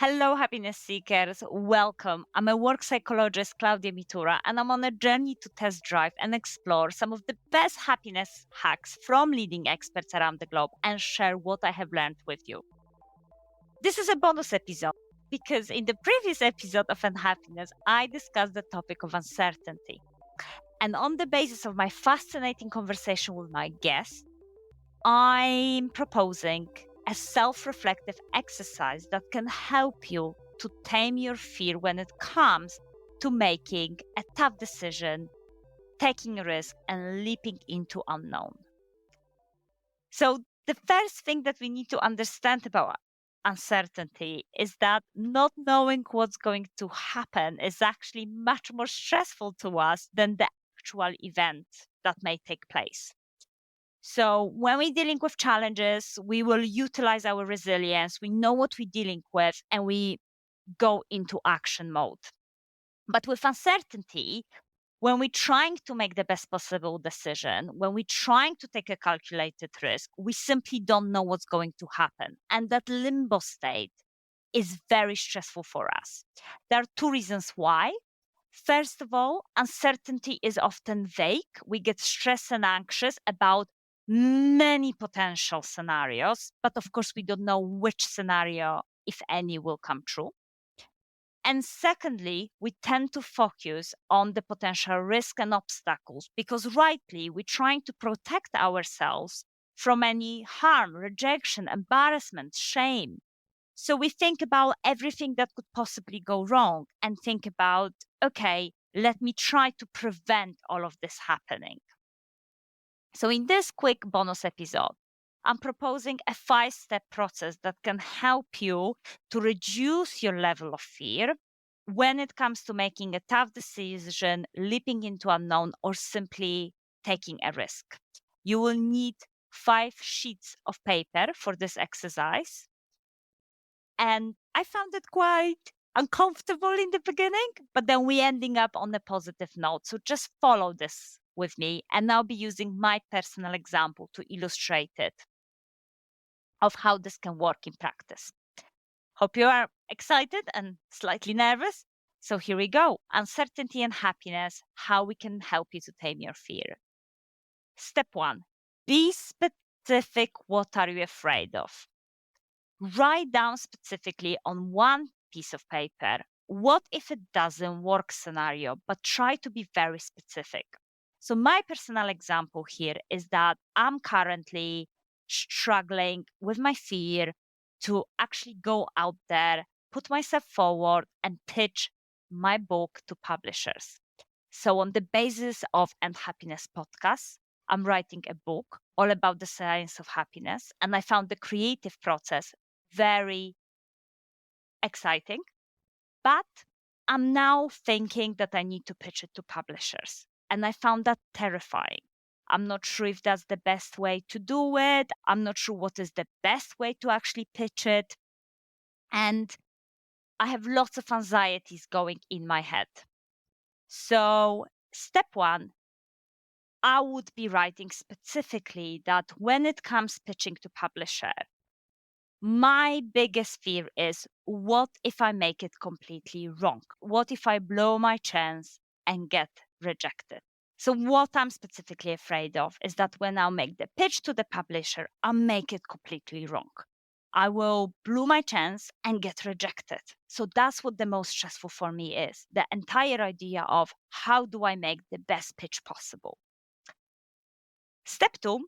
Hello, happiness seekers. Welcome. I'm a work psychologist, Claudia Mitura, and I'm on a journey to test drive and explore some of the best happiness hacks from leading experts around the globe and share what I have learned with you. This is a bonus episode because in the previous episode of Unhappiness, I discussed the topic of uncertainty. And on the basis of my fascinating conversation with my guest, I'm proposing a self reflective exercise that can help you to tame your fear when it comes to making a tough decision, taking a risk, and leaping into unknown. So, the first thing that we need to understand about uncertainty is that not knowing what's going to happen is actually much more stressful to us than the actual event that may take place. So when we're dealing with challenges, we will utilize our resilience. We know what we're dealing with and we go into action mode. But with uncertainty, when we're trying to make the best possible decision, when we're trying to take a calculated risk, we simply don't know what's going to happen. And that limbo state is very stressful for us. There are two reasons why. First of all, uncertainty is often vague. We get stressed and anxious about many potential scenarios, but of course, we don't know which scenario, if any, will come true. And secondly, we tend to focus on the potential risk and obstacles because rightly we're trying to protect ourselves from any harm, rejection, embarrassment, shame. So we think about everything that could possibly go wrong and think about, okay, let me try to prevent all of this happening. So in this quick bonus episode, I'm proposing a 5-step process that can help you to reduce your level of fear when it comes to making a tough decision, leaping into unknown, or simply taking a risk. You will need 5 sheets of paper for this exercise. And I found it quite uncomfortable in the beginning, but then we ending up on a positive note. So just follow this with me, and I'll be using my personal example to illustrate it of how this can work in practice. Hope you are excited and slightly nervous. So here we go. Uncertainty and happiness, how we can help you to tame your fear. Step 1, be specific. What are you afraid of? Write down specifically on one piece of paper, what if it doesn't work scenario, but try to be very specific. So my personal example here is that I'm currently struggling with my fear to actually go out there, put myself forward and pitch my book to publishers. So on the basis of End Happiness podcast, I'm writing a book all about the science of happiness. And I found the creative process very exciting, but I'm now thinking that I need to pitch it to publishers. And I found that terrifying. I'm not sure if that's the best way to do it. I'm not sure what is the best way to actually pitch it. And I have lots of anxieties going in my head. So, step 1, I would be writing specifically that when it comes pitching to publisher, my biggest fear is what if I make it completely wrong? What if I blow my chance and get rejected? So, what I'm specifically afraid of is that when I'll make the pitch to the publisher, I'll make it completely wrong. I will blow my chance and get rejected. So, that's what the most stressful for me is, the entire idea of how do I make the best pitch possible. Step 2,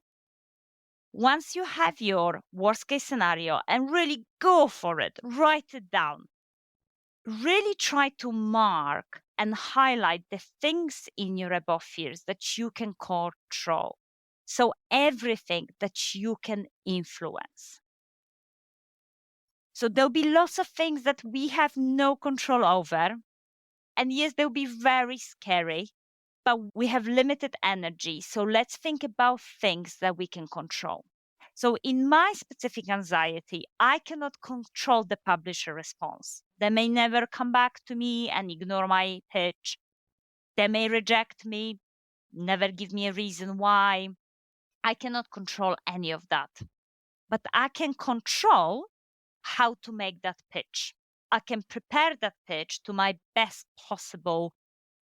once you have your worst case scenario and really go for it, write it down. Really try to mark and highlight the things in your above fears that you can control. So everything that you can influence. So there'll be lots of things that we have no control over. And yes, they'll be very scary, but we have limited energy. So let's think about things that we can control. So in my specific anxiety, I cannot control the publisher response. They may never come back to me and ignore my pitch. They may reject me, never give me a reason why. I cannot control any of that. But I can control how to make that pitch. I can prepare that pitch to my best possible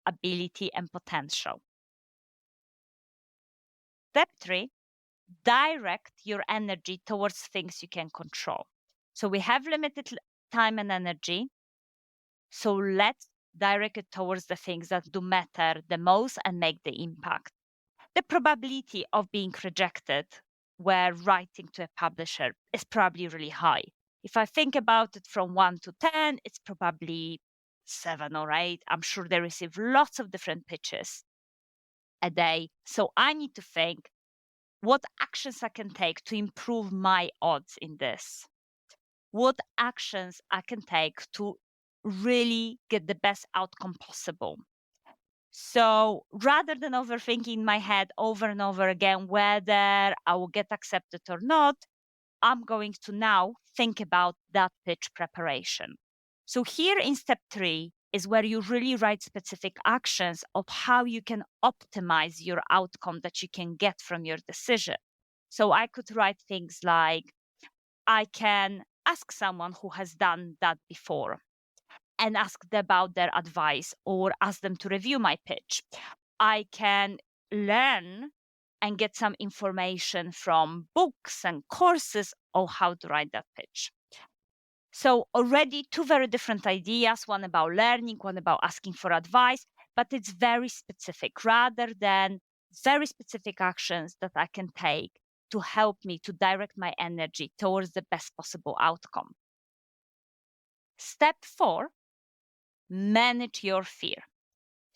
ability and potential. Step 3, direct your energy towards things you can control. So we have limited time and energy. So let's direct it towards the things that do matter the most and make the impact. The probability of being rejected where writing to a publisher is probably really high. If I think about it from 1 to 10, it's probably 7 or 8. I'm sure they receive lots of different pitches a day. So I need to think what actions I can take to improve my odds in this. What actions I can take to really get the best outcome possible. So rather than overthinking in my head over and over again whether I will get accepted or not, I'm going to now think about that pitch preparation. So here in step 3 is where you really write specific actions of how you can optimize your outcome that you can get from your decision. So I could write things like, I can ask someone who has done that before and ask them about their advice or ask them to review my pitch. I can learn and get some information from books and courses on how to write that pitch. So already 2 very different ideas, one about learning, one about asking for advice, but it's very specific rather than very specific actions that I can take to help me to direct my energy towards the best possible outcome. Step 4, manage your fear.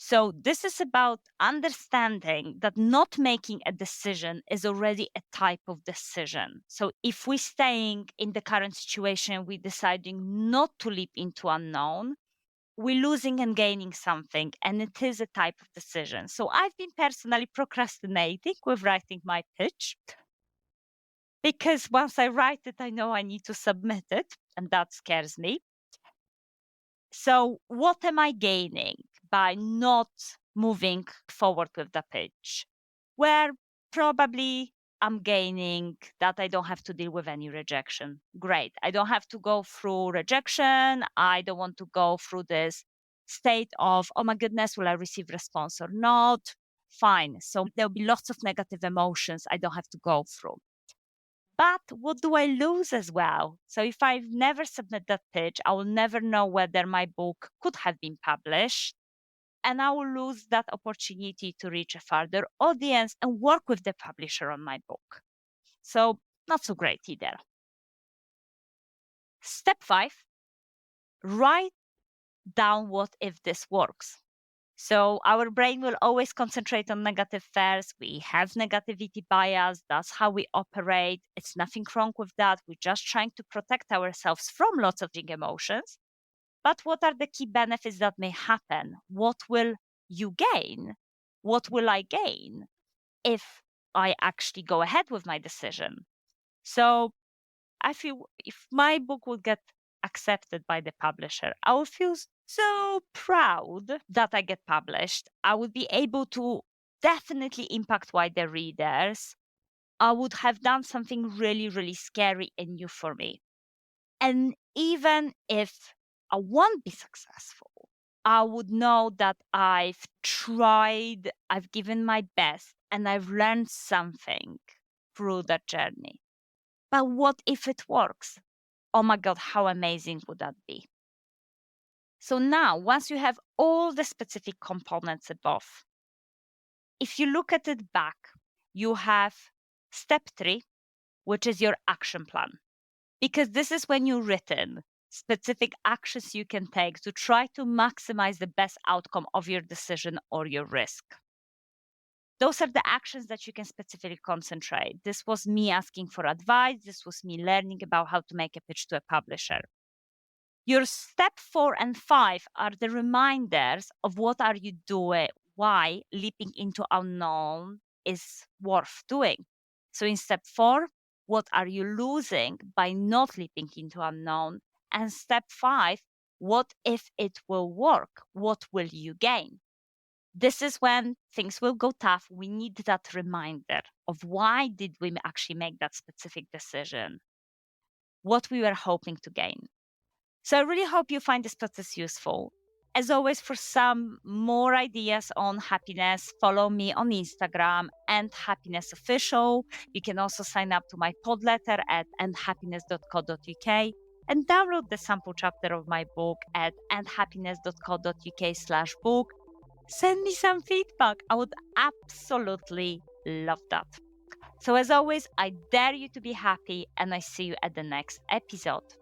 So this is about understanding that not making a decision is already a type of decision. So if we're staying in the current situation, we're deciding not to leap into unknown, we're losing and gaining something, and it is a type of decision. So I've been personally procrastinating with writing my pitch because once I write it, I know I need to submit it, and that scares me. So what am I gaining by not moving forward with the pitch? Where probably I'm gaining that I don't have to deal with any rejection. Great. I don't have to go through rejection. I don't want to go through this state of, oh my goodness, will I receive response or not? Fine. So there'll be lots of negative emotions I don't have to go through. But what do I lose as well? So if I never submit that pitch, I will never know whether my book could have been published. And I will lose that opportunity to reach a further audience and work with the publisher on my book. So not so great either. Step 5, write down what if this works. So our brain will always concentrate on negative first. We have negativity bias. That's how we operate. It's nothing wrong with that. We're just trying to protect ourselves from lots of big emotions. But what are the key benefits that may happen? What will you gain? What will I gain if I actually go ahead with my decision? So I feel if my book will get accepted by the publisher, I will feel so proud that I get published. I would be able to definitely impact wider readers. I would have done something really, really scary and new for me. And even if I won't be successful, I would know that I've tried, I've given my best, and I've learned something through that journey. But what if it works? Oh my God, how amazing would that be? So now, once you have all the specific components above, if you look at it back, you have step 3, which is your action plan. Because this is when you've written specific actions you can take to try to maximize the best outcome of your decision or your risk. Those are the actions that you can specifically concentrate. This was me asking for advice. This was me learning about how to make a pitch to a publisher. Your step 4 and 5 are the reminders of what are you doing, why leaping into unknown is worth doing. So in step 4, what are you losing by not leaping into unknown? And step 5, what if it will work? What will you gain? This is when things will go tough. We need that reminder of why did we actually make that specific decision? What we were hoping to gain. So I really hope you find this process useful. As always, for some more ideas on happiness, follow me on Instagram and Happiness Official. You can also sign up to my pod letter at endhappiness.co.uk and download the sample chapter of my book at endhappiness.co.uk/book. Send me some feedback. I would absolutely love that. So as always, I dare you to be happy, and I see you at the next episode.